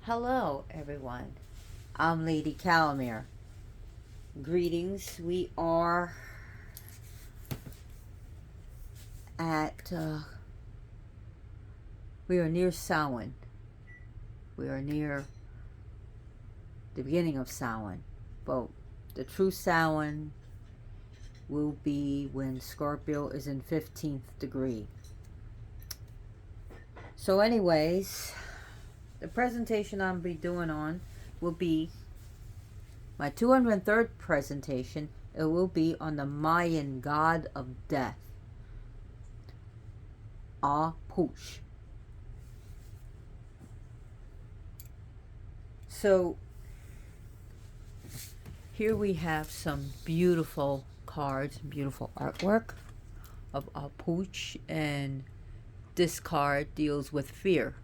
Hello, everyone. I'm Lady Calamere. Greetings. At we are near Samhain. We are near the beginning of Samhain, but the true Samhain will be when Scorpio is in 15th degree. So, anyways, the presentation I'll be doing on will be my 203rd presentation. It will be on the Mayan God of Death, Puch. So here we have some beautiful cards, beautiful artwork of Puch, and this card deals with fear.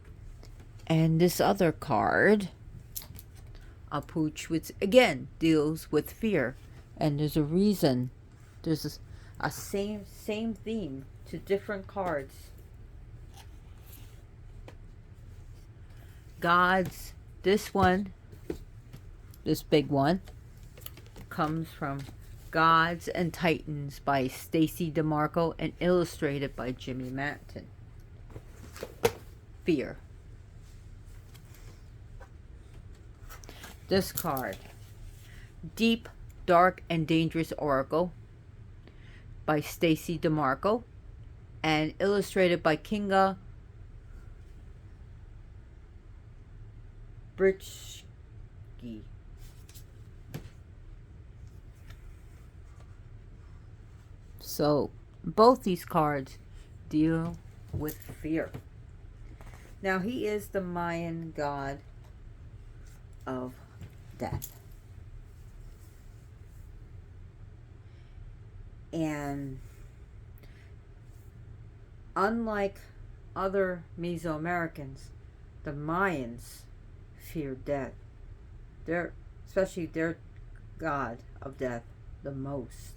And this other card, Puch, which again deals with fear. And there's a reason. There's a same theme to different cards. Gods. This one, this big one, comes from Gods and Titans by Stacy DeMarco and illustrated by Jimmy Matton. Fear. This card, Deep, Dark, and Dangerous Oracle by Stacy DeMarco and illustrated by Kinga Britschke. So both these cards deal with fear. Now he is the Mayan god of death. And unlike other Mesoamericans, the Mayans feared death. Especially their god of death the most.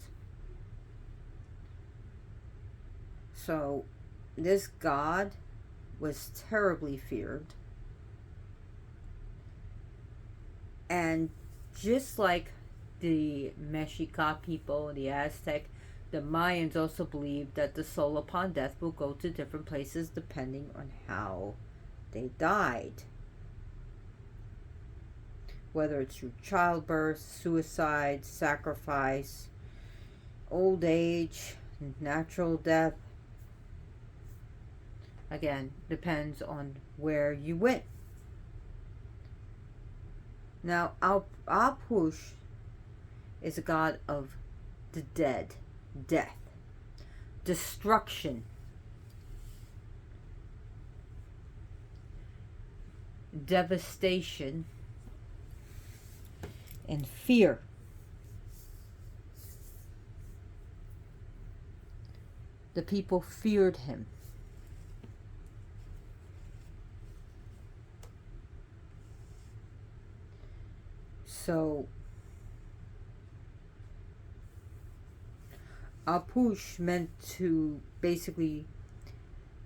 So this god was terribly feared. And just like the Mexica people, the Aztec, the Mayans also believed that the soul upon death will go to different places depending on how they died. Whether it's through childbirth, suicide, sacrifice, old age, natural death. Again, depends on where you went. Now, Puch is a god of the dead, death, destruction, devastation, and fear. The people feared him. So, Puch meant to basically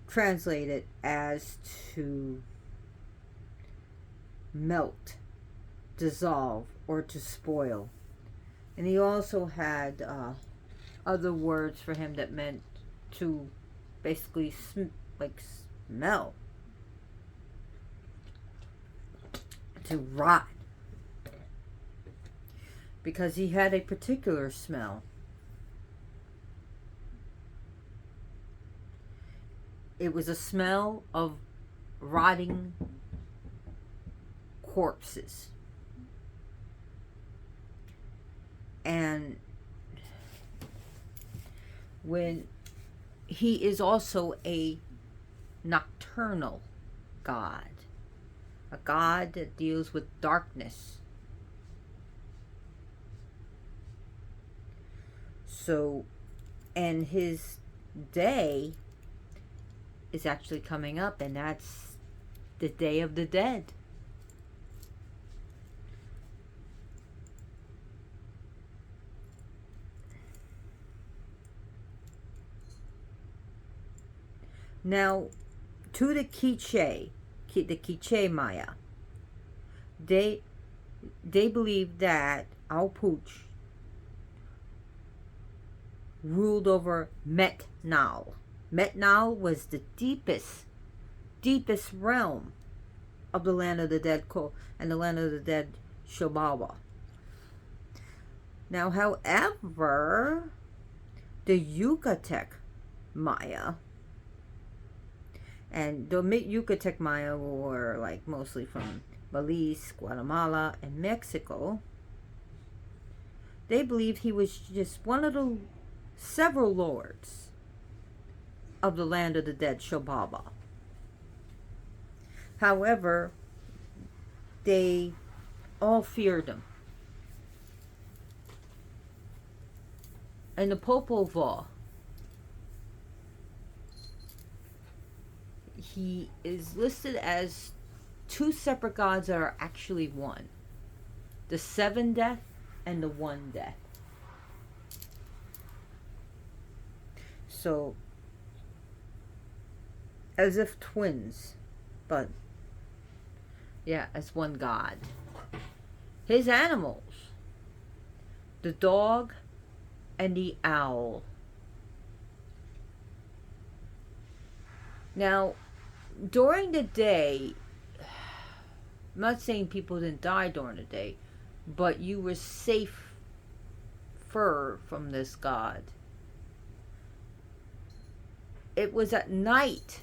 translate it as to melt, dissolve, or to spoil. And he also had other words for him that meant to basically smell, to rot. Because he had a particular smell. It was a smell of rotting corpses. And when he is also a nocturnal god, a god that deals with darkness. So, and his day is actually coming up, and that's the Day of the Dead. Now, to the Quiche Maya, They they believed that our Puch ruled over Metnal. Metnal was the deepest realm of the land of the dead and the land of the dead Shobawa. Now, however, the Yucatec Maya, and the Yucatec Maya were like mostly from Belize, Guatemala, and Mexico. They believed he was just one of the several lords of the land of the dead Shobaba. However, they all feared him. And the Popova, he is listed as two separate gods that are actually one. The seven death and the one death. So, as if twins, but yeah, as one god. His animals, the dog and the owl. Now, during the day, I'm not saying people didn't die during the day, but you were safer from this god. It was at night.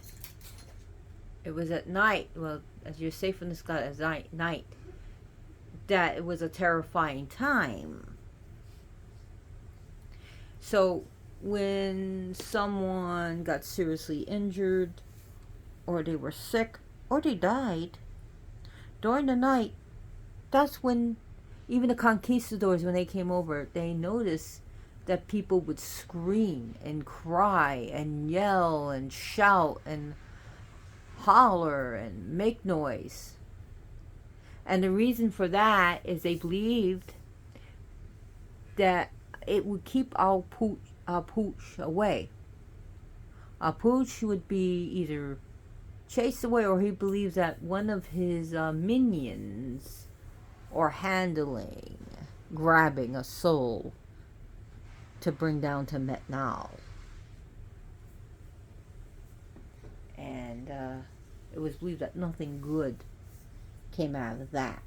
Well, as you're safe from this god at night, that it was a terrifying time. So when someone got seriously injured, or they were sick, or they died during the night, that's when even the conquistadors, when they came over, they noticed that people would scream and cry and yell and shout and holler and make noise. And the reason for that is they believed that it would keep our Puch away. Our Puch would be either chased away, or he believes that one of his minions or grabbing a soul to bring down to Metnal. And it was believed that nothing good came out of that.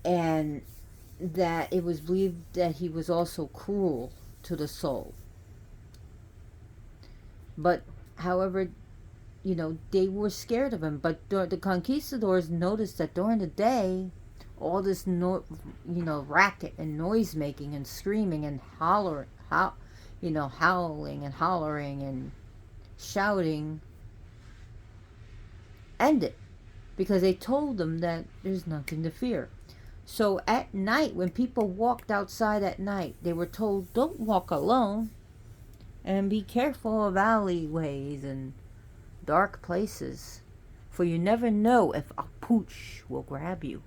And that it was believed that he was also cruel to the soul. But, however, they were scared of him. But the conquistadors noticed that during the day, all this racket and noise making and screaming and howling and hollering and shouting ended, because they told them that there's nothing to fear. So at night, when people walked outside at night, they were told, don't walk alone, and be careful of alleyways and dark places, for you never know if a Puch will grab you.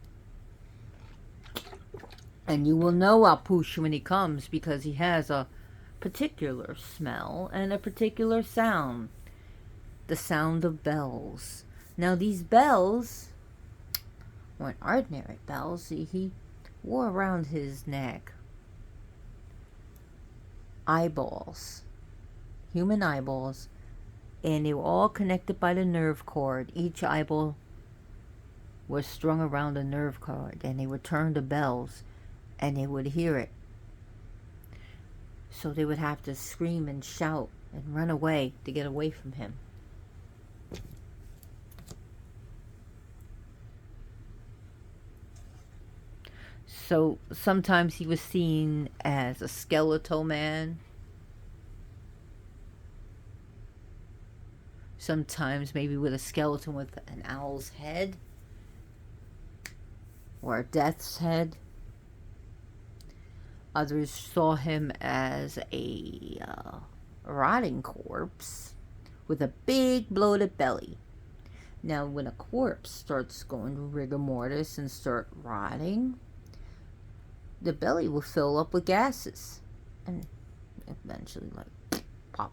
And you will know a Puch when he comes, because he has a particular smell and a particular sound. The sound of bells. Now these bells weren't ordinary bells. He wore around his neck eyeballs, human eyeballs, and they were all connected by the nerve cord. Each eyeball was strung around a nerve cord, and they would turn the bells, and they would hear it. So they would have to scream and shout and run away to get away from him. So sometimes he was seen as a skeletal man. Sometimes maybe with a skeleton with an owl's head, or a death's head. Others saw him as a rotting corpse with a big bloated belly. Now when a corpse starts going to rigor mortis and start rotting, the belly will fill up with gases and eventually pop.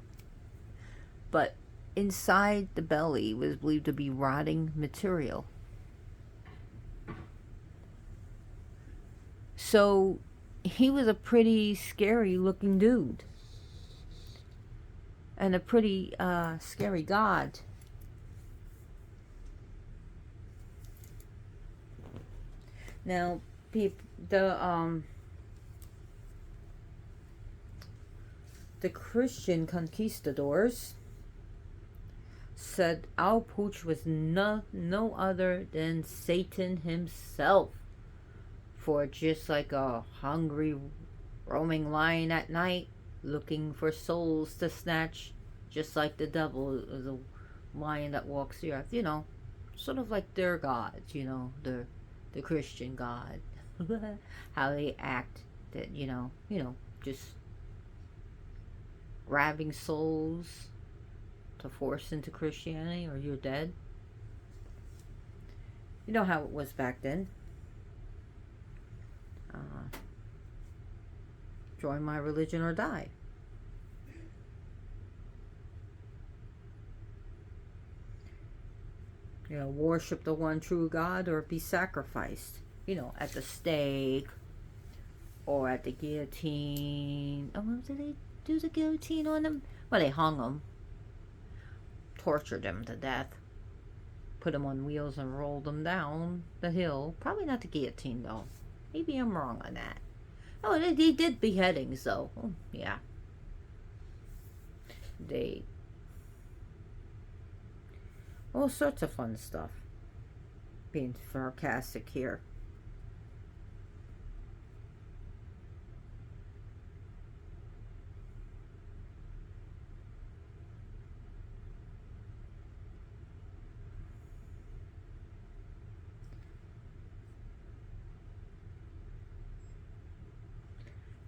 But inside the belly was believed to be rotting material. So he was a pretty scary looking dude. And a pretty scary god. Now, the Christian conquistadors said our Puch was no other than Satan himself. For just like a hungry roaming lion at night, looking for souls to snatch, just like the devil is a lion that walks the earth. Sort of like their gods. The Christian God, how they act. That just grabbing souls to force into Christianity, or you're dead. You know how it was back then. Join my religion or die. Worship the one true God or be sacrificed. At the stake or at the guillotine. Oh, did they do the guillotine on them? Well, they hung them, tortured them to death, put them on wheels and rolled them down the hill. Probably not the guillotine, though. Maybe I'm wrong on that. Oh, they did beheadings, though. Oh, yeah. All sorts of fun stuff. Being sarcastic here.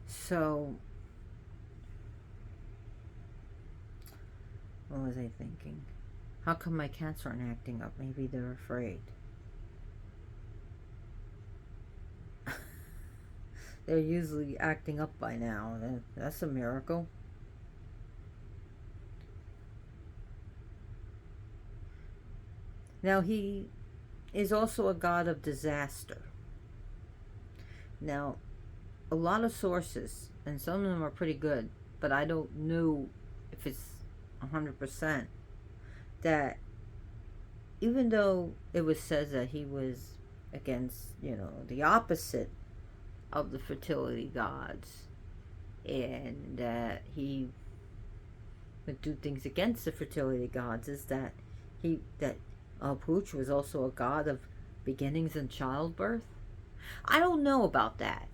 So, what was I thinking? How come my cats aren't acting up? Maybe they're afraid. They're usually acting up by now. That's a miracle. Now, he is also a god of disaster. Now, a lot of sources, and some of them are pretty good, but I don't know if it's 100%, that even though it was said that he was against, the opposite of the fertility gods, and that he would do things against the fertility gods, is that Puch was also a god of beginnings and childbirth. I don't know about that.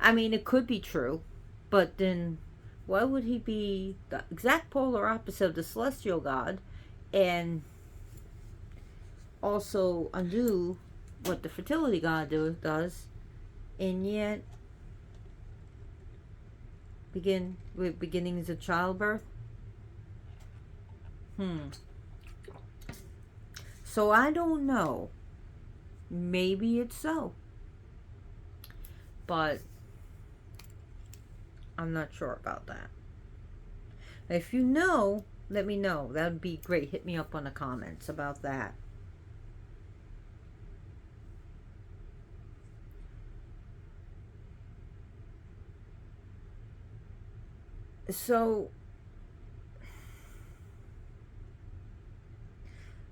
I mean, it could be true, but then why would he be the exact polar opposite of the celestial god and also undo what the fertility god does, and yet begin with beginnings of childbirth? So I don't know. Maybe it's so. But I'm not sure about that. If you know, let me know. That would be great. Hit me up on the comments about that. So,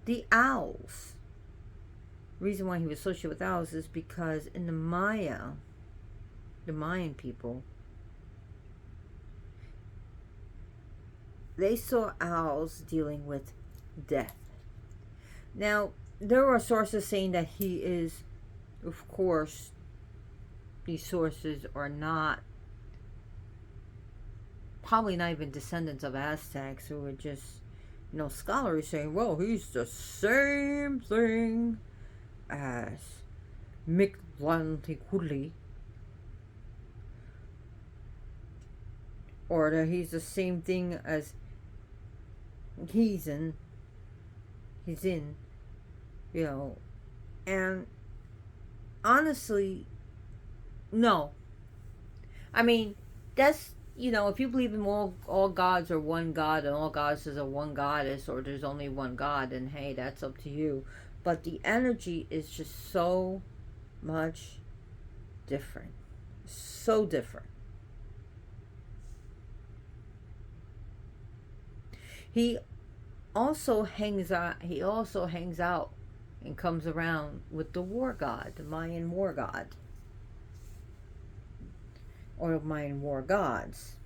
the owls. Reason why he was associated with owls is because in the Mayan people, they saw owls dealing with death. Now, there are sources saying that he is, of course, these sources are not, probably not even descendants of Aztecs, who are just, scholars saying, well, he's the same thing as Mictlantecuhtli, or that he's the same thing as he's in, and honestly, no. I mean, that's if you believe in all gods are one god and all goddesses are one goddess, or there's only one god, then hey, that's up to you. But the energy is just so much different. So different. He he also hangs out and comes around with the war god, the Mayan war god, or Mayan war gods.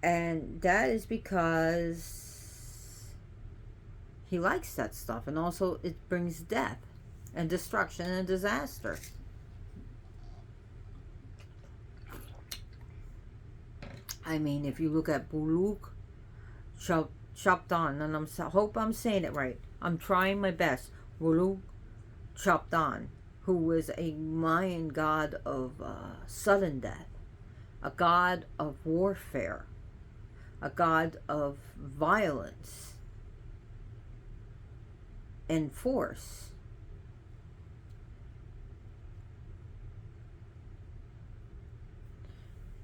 And that is because he likes that stuff, and also it brings death and destruction and disaster. I mean, if you look at Buluk Chapdan, and hope I'm saying it right. I'm trying my best. Buluk Chapdan, who was a Mayan god of sudden death, a god of warfare, a god of violence and force.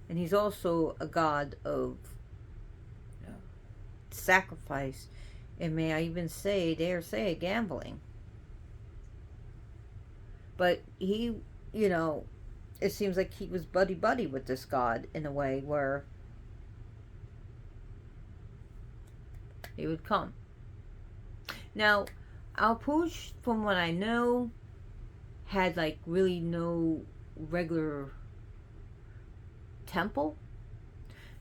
And he's also a god of sacrifice, and may I even dare say, gambling. But he, it seems like he was buddy-buddy with this god in a way where he would come. Now, Puch, from what I know, had like really no regular temple.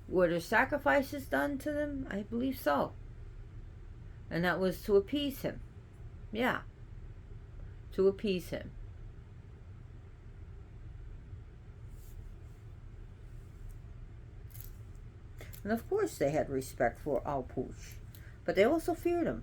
Were there sacrifices done to them? I believe so. And that was to appease him. Yeah, to appease him. And of course they had respect for Puch, but they also feared him.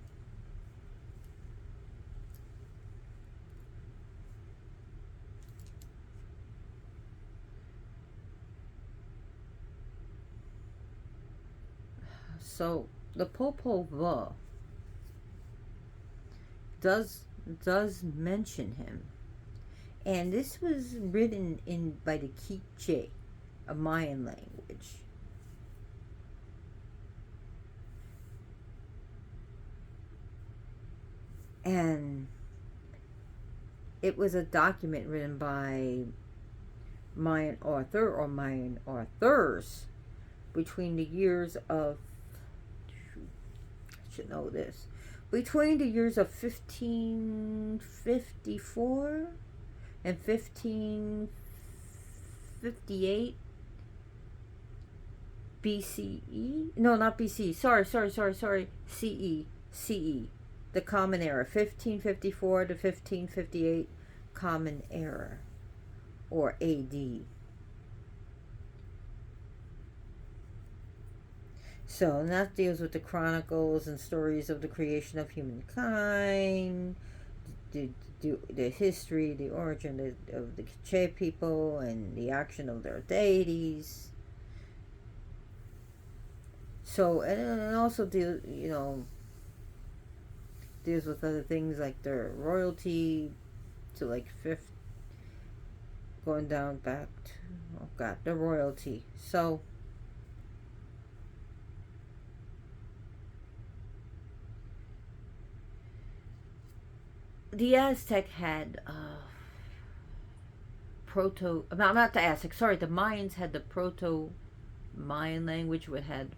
So the Popol Vuh does mention him, and this was written in by the Quiche, a Mayan language. And it was a document written by Mayan author or Mayan authors between the years of, I should know this, between the years of 1554 and 1558 BCE. No, not BC. Sorry. CE. The Common Era. 1554 to 1558 Common Era. Or AD. So, and that deals with the chronicles and stories of the creation of humankind, the history, the origin of the Quiche people, and the action of their deities. So, and also deals with other things like their royalty to like fifth, going down back to, the royalty. So, the Aztec had not the Aztec, sorry, the Mayans had the Proto-Mayan language, which had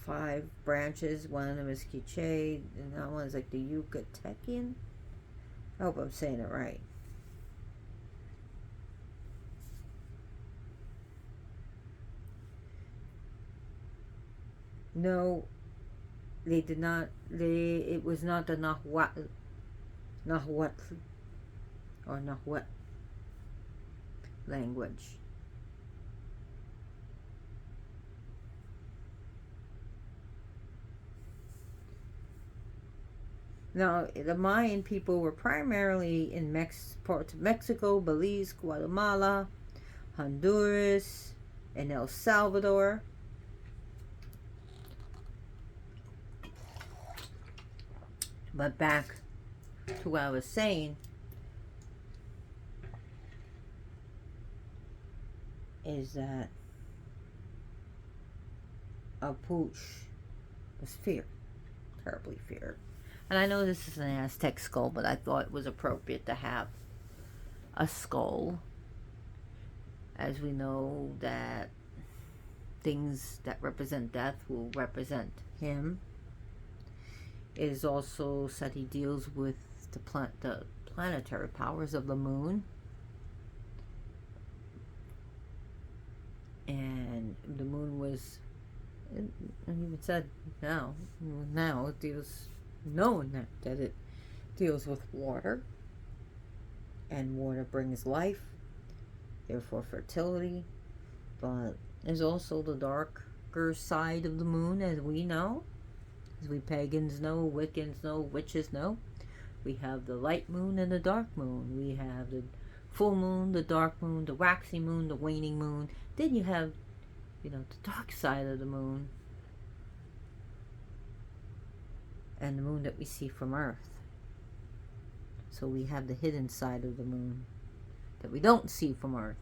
5 branches. One of them is Quiche, and that one is like the Yucatecan. I hope I'm saying it right. No, they did not. It was not the Nahuatl or Nahuatl language. Now, the Mayan people were primarily in parts of Mexico, Belize, Guatemala, Honduras, and El Salvador. But back to what I was saying, is that a Puch was feared, terribly feared. And I know this is an Aztec skull, but I thought it was appropriate to have a skull, as we know that things that represent death will represent him. It is also said he deals with the planetary powers of the moon. And the moon was, and even said now it deals, known that it deals with water, and water brings life, therefore fertility. But there's also the darker side of the moon, as we know, as we pagans know, Wiccans know, witches know. We have the light moon and the dark moon. We have the full moon, the dark moon, the waxy moon, the waning moon. Then you have, the dark side of the moon, and the moon that we see from Earth. So we have the hidden side of the moon that we don't see from Earth.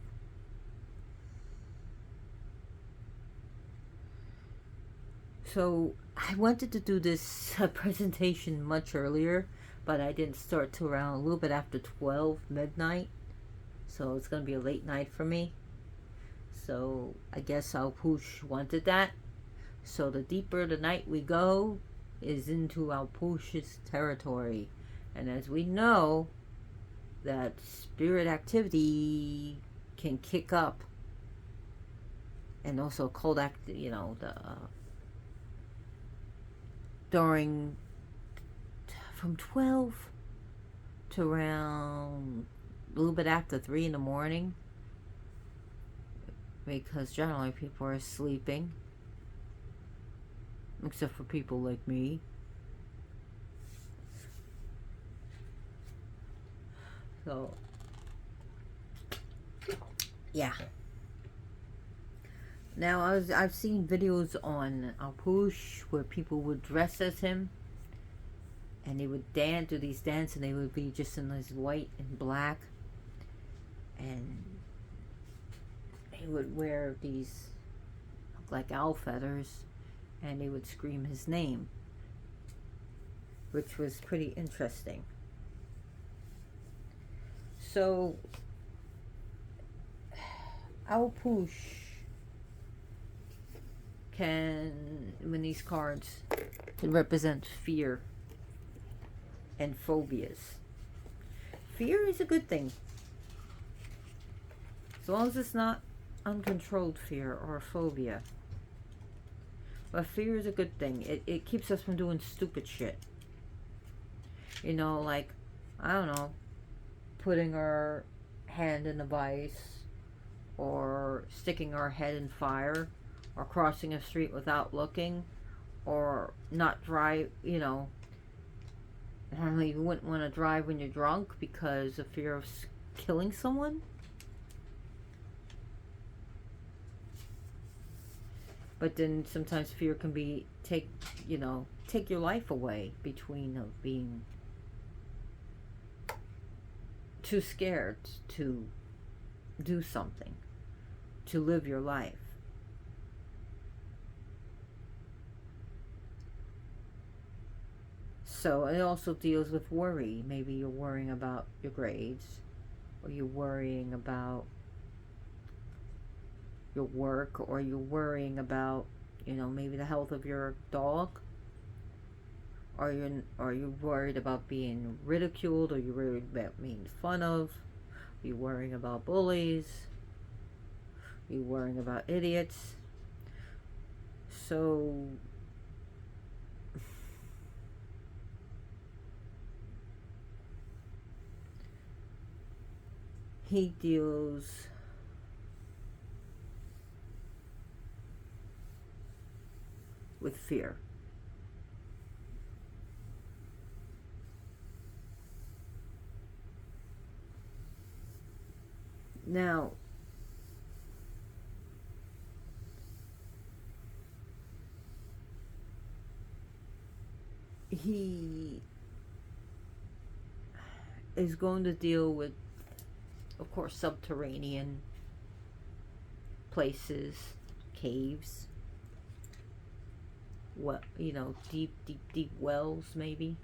So I wanted to do this presentation much earlier, but I didn't start till around a little bit after 12 midnight. So it's going to be a late night for me. So I guess our Puch wanted that. So the deeper the night we go is into our Puch's territory. And as we know, that spirit activity can kick up. And also cold during from 12 to around a little bit after 3 in the morning, because generally people are sleeping, except for people like me. So yeah. Now I've seen videos on Puch where people would dress as him, and they would do these dances, and they would be just in this white and black, and he would wear these like owl feathers, and they would scream his name, which was pretty interesting. So our Puch when these cards can represent fear and phobias. Fear is a good thing, as long as it's not uncontrolled fear or phobia. But fear is a good thing. It keeps us from doing stupid shit. Like, I don't know, putting our hand in a vice, or sticking our head in fire, or crossing a street without looking, or not drive, Normally you wouldn't want to drive when you're drunk because of fear of killing someone. But then sometimes fear can be take your life away, between being too scared to do something, to live your life. So it also deals with worry. Maybe you're worrying about your grades, or you're worrying about your work, or you're worrying about, maybe the health of your dog, or you're worried about being ridiculed, or you're worried about being fun of, you're worrying about bullies, you're worrying about idiots. So he deals with fear. Now, he is going to deal with, of course, subterranean places, caves, what, deep, deep, deep wells, maybe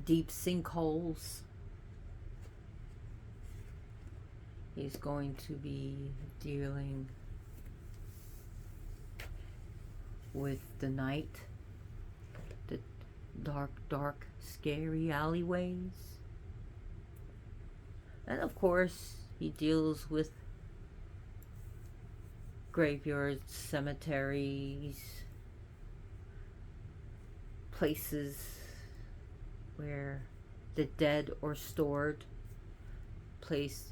deep sinkholes. He's going to be dealing with the night, the dark, dark, scary alleyways. And of course, he deals with graveyards, cemeteries, places where the dead are stored, places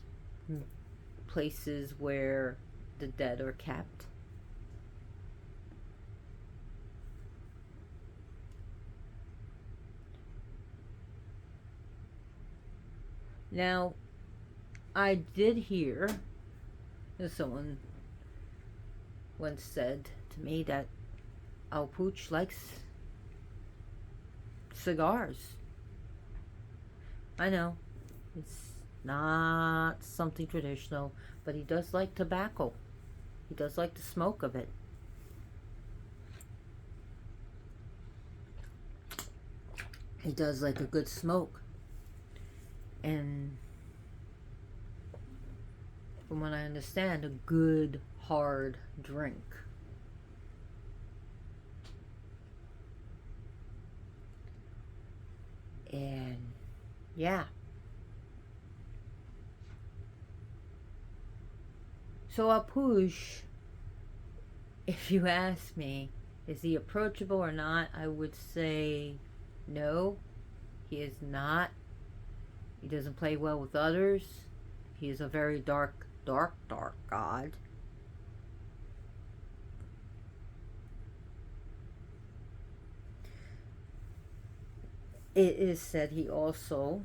where the dead are kept. Now, I did hear that someone once said to me that Puch likes cigars. I know, it's not something traditional, but he does like tobacco. He does like the smoke of it. He does like a good smoke. And from what I understand, a good hard drink. And yeah. So Puch, if you ask me, is he approachable or not? I would say no, he is not. He doesn't play well with others. He is a very dark, dark, dark god. It is said he also,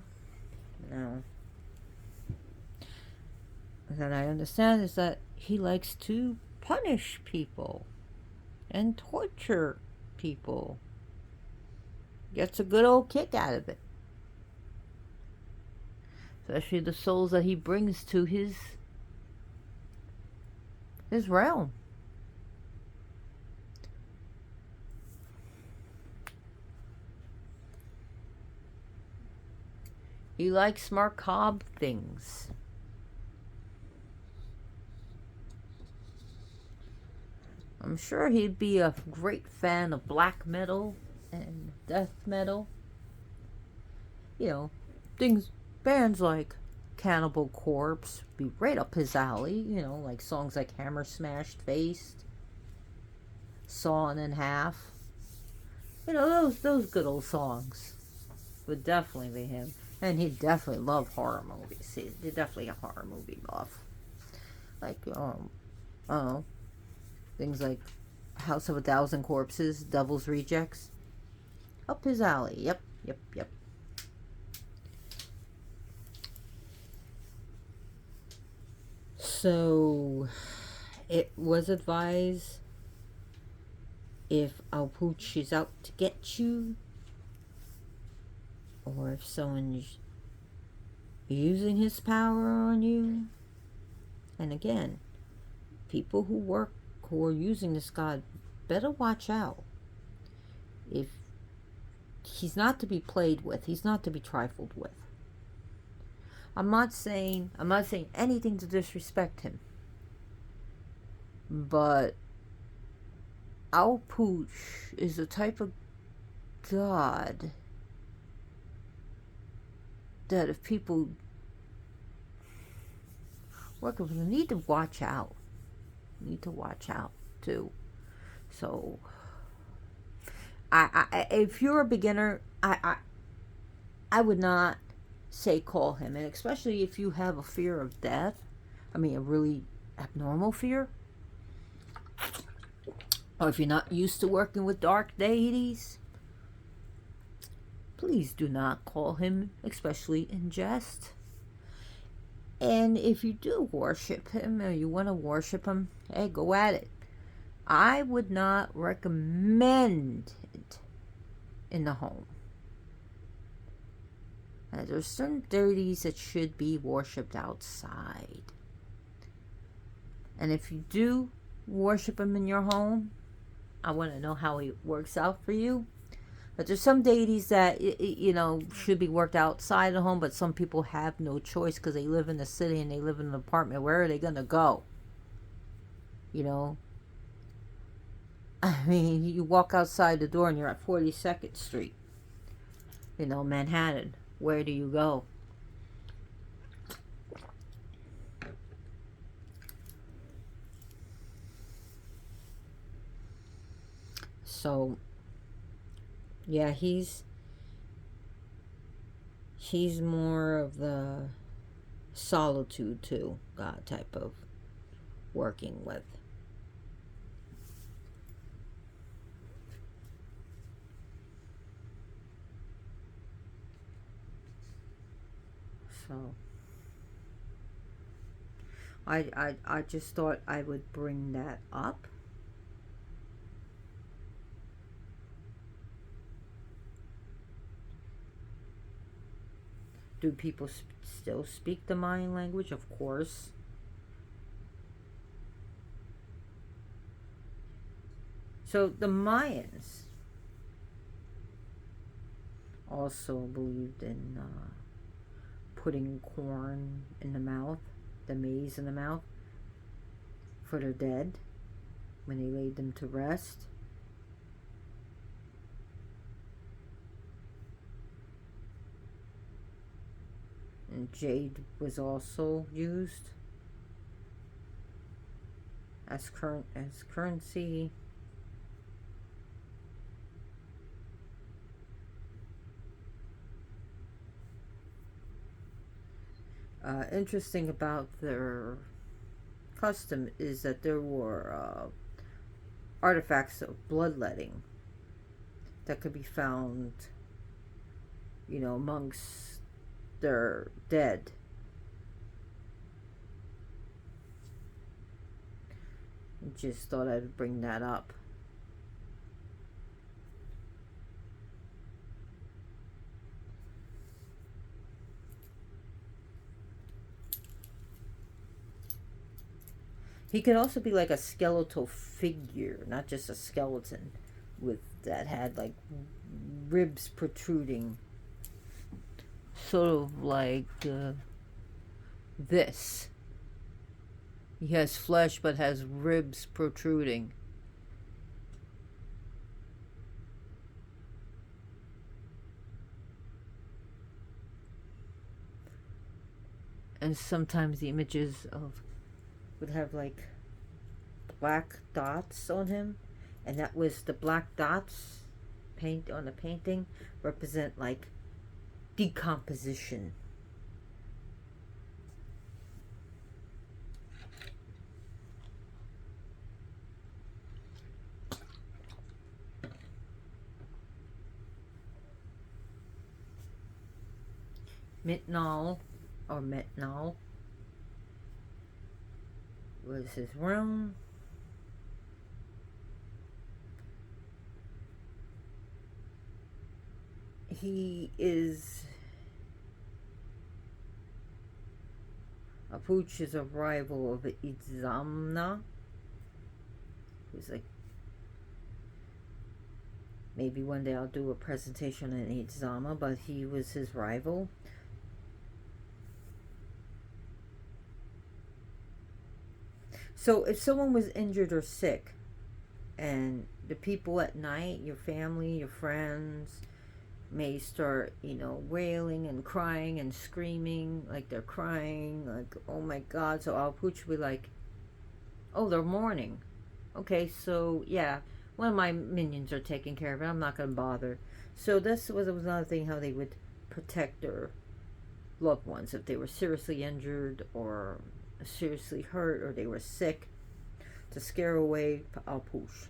that I understand, is that he likes to punish people and torture people. Gets a good old kick out of it. Especially the souls that he brings to his realm. He likes macabre things. I'm sure he'd be a great fan of black metal and death metal. Bands like Cannibal Corpse be right up his alley. Like songs like Hammer Smashed Face, Sawn in Half. Those good old songs would definitely be him. And he'd definitely love horror movies. He's definitely a horror movie buff. Like, I don't know, things like House of a Thousand Corpses, Devil's Rejects. Up his alley. Yep. So, it was advised, if Puch is out to get you, or if someone's using his power on you, and again, people who are using this god better watch out. If he's not to be played with, he's not to be trifled with. I'm not saying anything to disrespect him, but Puch is the type of god that if people work with him, need to watch out. Too. So, if you're a beginner, I would not say call him, and especially if you have a fear of death. A really abnormal fear, or if you're not used to working with dark deities, please do not call him, especially in jest. And if you do worship him, or you want to worship him, hey, go at it. I would not recommend it in the home. There's certain deities that should be worshipped outside. And if you do worship them in your home, I want to know how it works out for you. But there's some deities that, should be worked outside the home, but some people have no choice because they live in the city and they live in an apartment. Where are they going to go? I mean, you walk outside the door and you're at 42nd Street, Manhattan. Where do you go? So, yeah, he's more of the solitude too, God type of working with. So I just thought I would bring that up. Do people still speak the Mayan language? Of course. So the Mayans also believed in putting corn in the mouth, the maize in the mouth, for their dead when they laid them to rest. And jade was also used as currency. Interesting about their custom is that there were artifacts of bloodletting that could be found, amongst their dead. Just thought I'd bring that up. He could also be like a skeletal figure, not just a skeleton that had like ribs protruding, sort of like this. He has flesh but has ribs protruding. And sometimes the images would have like black dots on him, and that was the black dots paint on the painting represent like decomposition. Mitnal was his realm. He is Puch is a rival of Itzamna, who's like, maybe one day I'll do a presentation on Itzama, but he was his rival. So if someone was injured or sick, and the people at night, your family, your friends, may start, wailing and crying and screaming, like they're crying, like, oh my God. So Al Puch would be like, oh, they're mourning. Okay, so yeah, one of my minions are taking care of it. I'm not going to bother. So this was another thing, how they would protect their loved ones if they were seriously injured or seriously hurt or they were sick, to scare away Al Puch.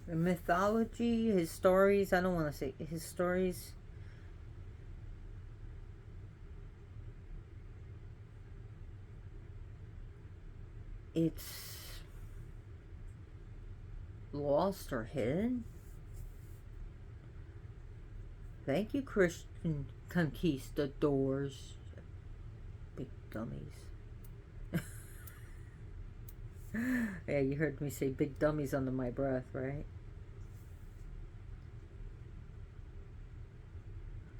The mythology, his stories, I don't want to say his stories, it's lost or hidden. Thank you, Christian conquistadors. Big dummies. Yeah, you heard me say big dummies under my breath, right?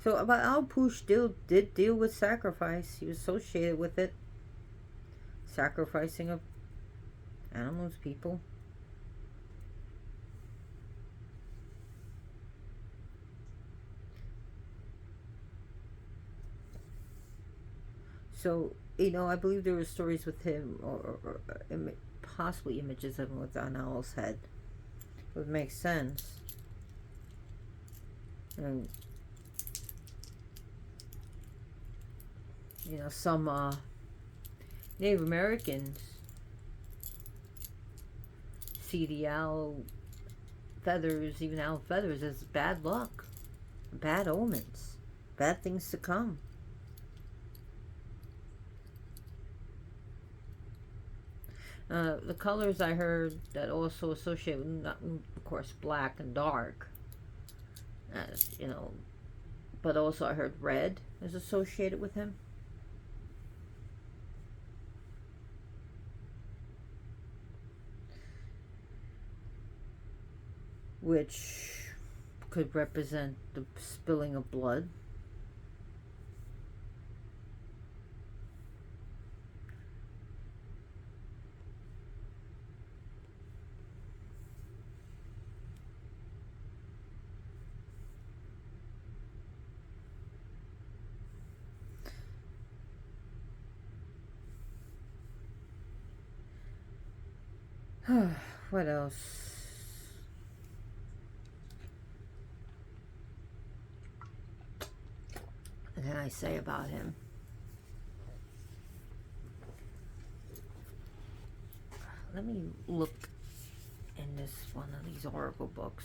So, about how Puch did deal with sacrifice. He was associated with it. Sacrificing of animals, people. So, I believe there were stories with him, or possibly images of him with an owl's head. It would make sense. And, some Native Americans see the owl feathers, even owl feathers, as bad luck, bad omens, bad things to come. The colors I heard that also associate with, not, of course, black and dark, as but also I heard red is associated with him. Which could represent the spilling of blood. What else? What can I say about him? Let me look in this one of these oracle books.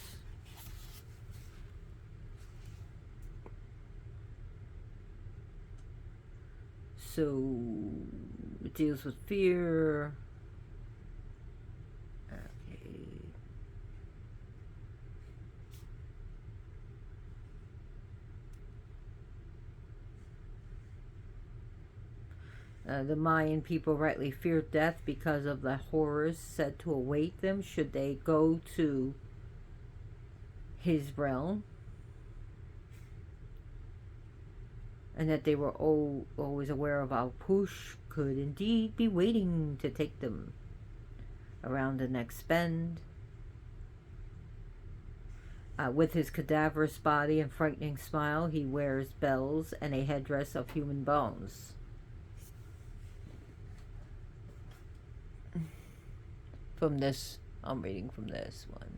So it deals with fear. The Mayan people rightly feared death because of the horrors said to await them should they go to his realm, and that they were always aware of how Puch could indeed be waiting to take them around the next bend. With his cadaverous body and frightening smile, he wears bells and a headdress of human bones. From this, I'm reading from this one.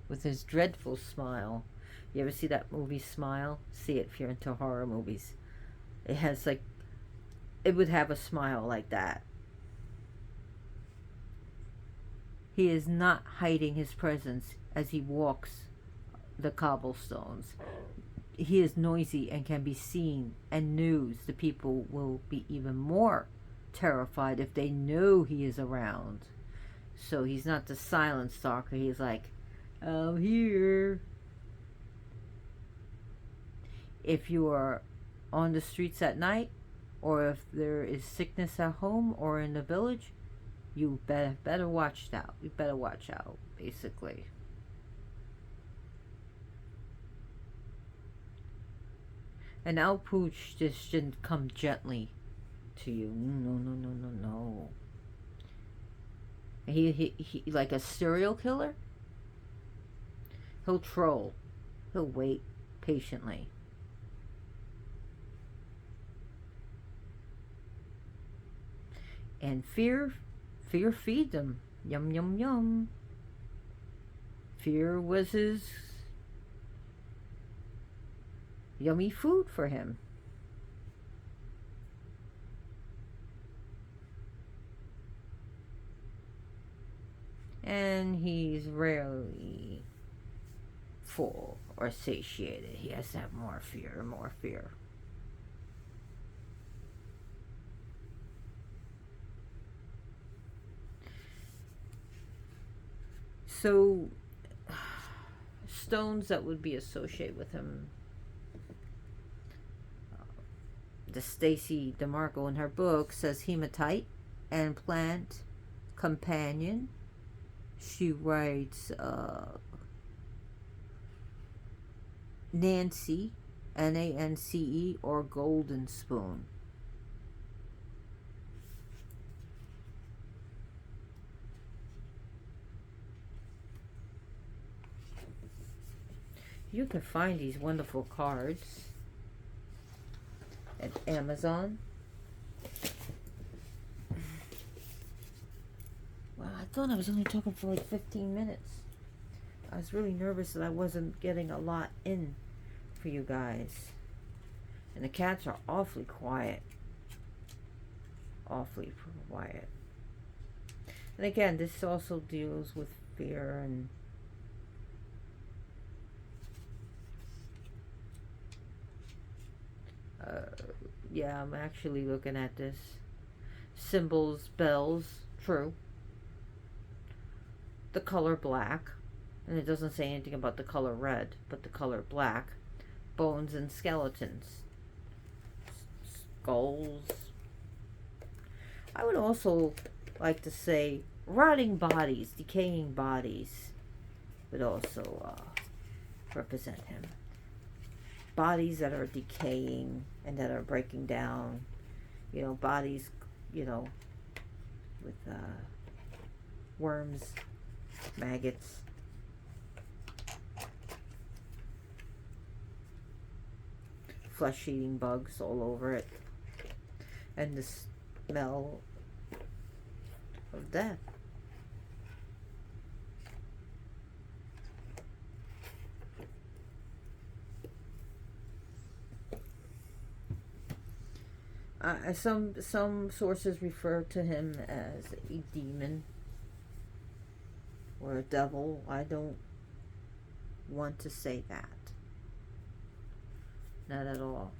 With his dreadful smile. You ever see that movie Smile? See it if you're into horror movies. It has it would have a smile like that. He is not hiding his presence as he walks the cobblestones. He is noisy and can be seen and knows the people will be even more terrified if they know he is around. So he's not the silent stalker. He's like, I'm here. If you are on the streets at night, or if there is sickness at home or in the village, you better watch out. You better watch out, basically. And Al Puch just shouldn't come gently to you. No. He like a serial killer. He'll troll. He'll wait patiently. And fear feed them. Yum, yum, yum. Fear was his yummy food for him. And he's rarely full or satiated. He has to have more fear, more fear. So, stones that would be associated with him. The Stacy DeMarco in her book says hematite and plant companion. She writes Nancy, Nance, or golden spoon. You can find these wonderful cards at Amazon. Well, I thought I was only talking for like 15 minutes. I was really nervous that I wasn't getting a lot in for you guys. And the cats are awfully quiet. Awfully quiet. And again, this also deals with fear and yeah, I'm actually looking at this. Symbols, bells, true. The color black, and it doesn't say anything about the color red, but the color black. Bones and skeletons. Skulls. I would also like to say rotting bodies, decaying bodies would also represent him. Bodies that are decaying and that are breaking down. You know, bodies, you know, with worms, maggots. Flesh-eating bugs all over it. And the smell of death. Some sources refer to him as a demon or a devil. I don't want to say that. Not at all.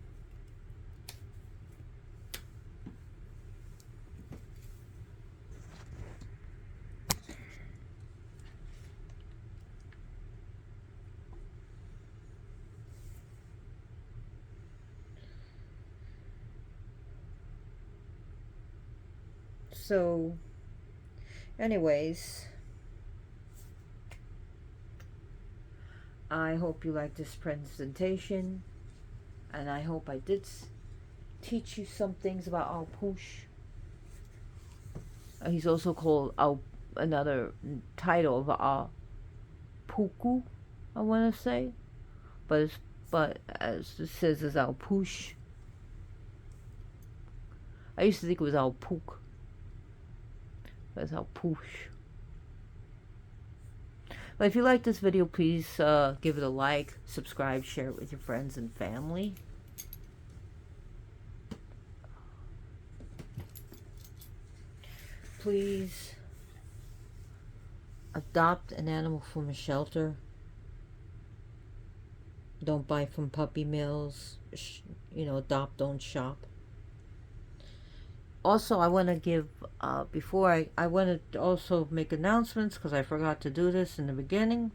So, anyways, I hope you like this presentation, and I hope I did teach you some things about our Puch. He's also called another title of Puku, I want to say, but as it says, it's our Puch. I used to think it was our Puk. That's our Puch. But if you like this video, please give it a like, subscribe, share it with your friends and family. Please adopt an animal from a shelter. Don't buy from puppy mills. You know, adopt, don't shop. Also, I want to give, before I want to also make announcements, because I forgot to do this in the beginning.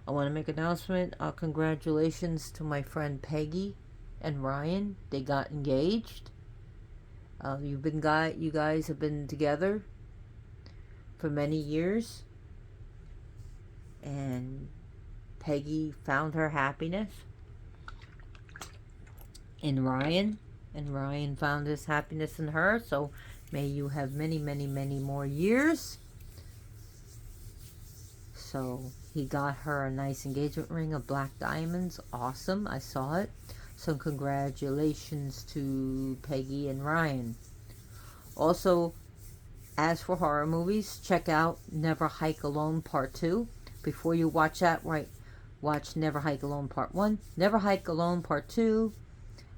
I want to make an announcement. Congratulations to my friend Peggy and Ryan. They got engaged. You guys have been together for many years. And Peggy found her happiness in Ryan. And Ryan found his happiness in her. So may you have many, many, many more years. So he got her a nice engagement ring of black diamonds. Awesome. I saw it. So congratulations to Peggy and Ryan. Also, as for horror movies, check out Never Hike Alone Part 2. Before you watch that, watch Never Hike Alone Part 1. Never Hike Alone Part 2.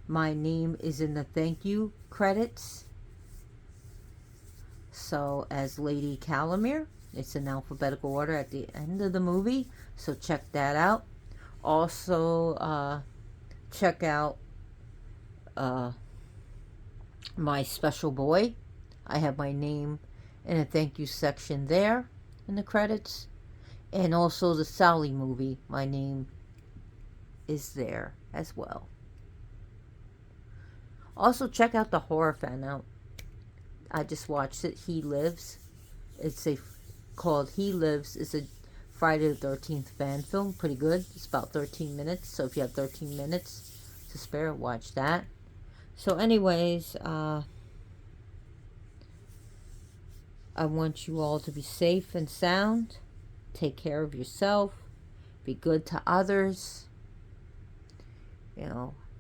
My name is in the thank you credits. So, as Lady Calamere, it's in alphabetical order at the end of the movie. So, check that out. Also, check out My Special Boy. I have my name in a thank you section there in the credits. And also the Sally movie, my name is there as well. Also, check out the horror fan out. I just watched it. He Lives. It's a called He Lives. It's a Friday the 13th fan film. Pretty good. It's about 13 minutes. So if you have 13 minutes to spare, watch that. So, anyways, I want you all to be safe and sound. Take care of yourself. Be good to others.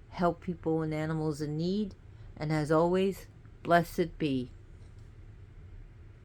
Help people and animals in need. And as always, blessed be.